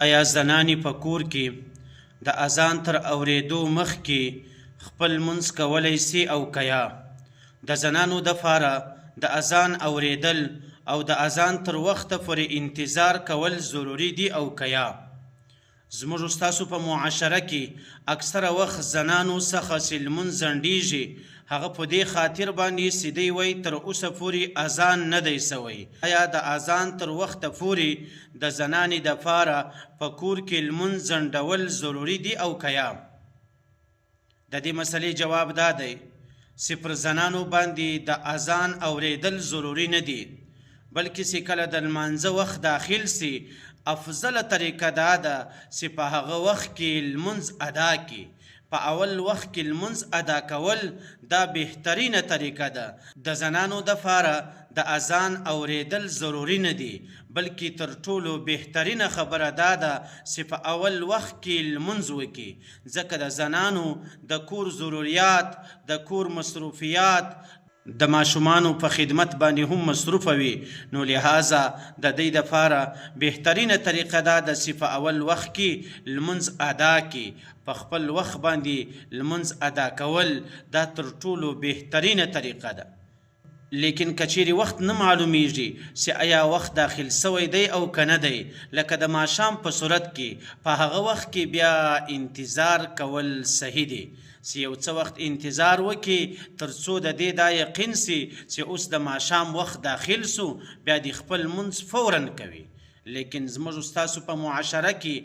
ایا زنانې په کور کې د اذان تر اوریدو مخکې خپل لمونځ کولی سي او که یا؟ د زنانو دپاره د اذان اوریدل او د اذان تر وخته پورې انتظار کول ضروري دي او که یا؟ زموږ ستاسو په معاشره کې اکثره وخت زنانو څخه چې لمونځ ځنډېږي هغه په دې خاطر باندې چې دوی وایي تر اوسه پورې اذان نه دی سوی. آیا د اذان تر وخته پورې د زنانې دپاره په کور کې لمونځ ځنډول ضروري دي او که یا؟ د دې مسلې جواب دا دی چې پر زنانو باندې د اذان اوریدل ضروري نه دي، بلکې چې کله د لمانځه وخت داخل سي افضله طریقه دا ده چې په هغه وخت کې لمونځ ادا کړي. په اول وخت کې لمونځ ادا کول دا بهترینه طریقه ده. د زنانو دپاره د اذان اوریدل ضروري نه دي، بلکې تر ټولو بهترینه خبره دا ده چې په اول وخت کې لمونځ وکړي، ځکه د زنانو د کور ضروریات، د کور مصروفیات، د ماشومانو په خدمت باندې هم مصروفه وي، نو لهذا د دوی دپاره بهترینه طریقه دا ده چې په اول وخت کې لمونځ ادا کړي. په خپل وخت باندې لمونځ ادا کول دا تر ټولو بهترینه طریقه ده. لیکن که چیرې وخت نه معلومیږي چې آیا وخت داخل سوی دی او که نه دی، لکه د ماښام په صورت کې، په هغه وخت کې بیا انتظار کول صحیح دی چې یو څه وخت انتظار وکړي تر څو د دې دا یقین سي چې اوس د ماښام وخت داخل سو، بیا د خپل لمونځ فورا کوي. لیکن زموږ ستاسو په معاشره کې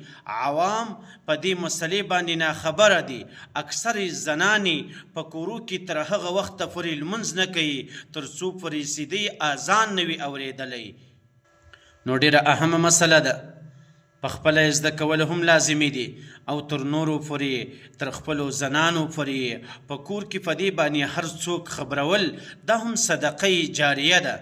عوام په دې مسلې باندې ناخبره دي. اکثر زنانې په کورو کې تر هغه وخته پورې لمونځ نه کوي تر څو پورې چې دوی اذان نه وي اورېدلی. نو ډېره اهمه مسله ده، په خپله یې زده کول هم لازمي دي او تر نورو پورې، تر خپلو زنانو پورې په کور کې په دې باندې هر څوک خبرول دا هم صدقه جاریه ده.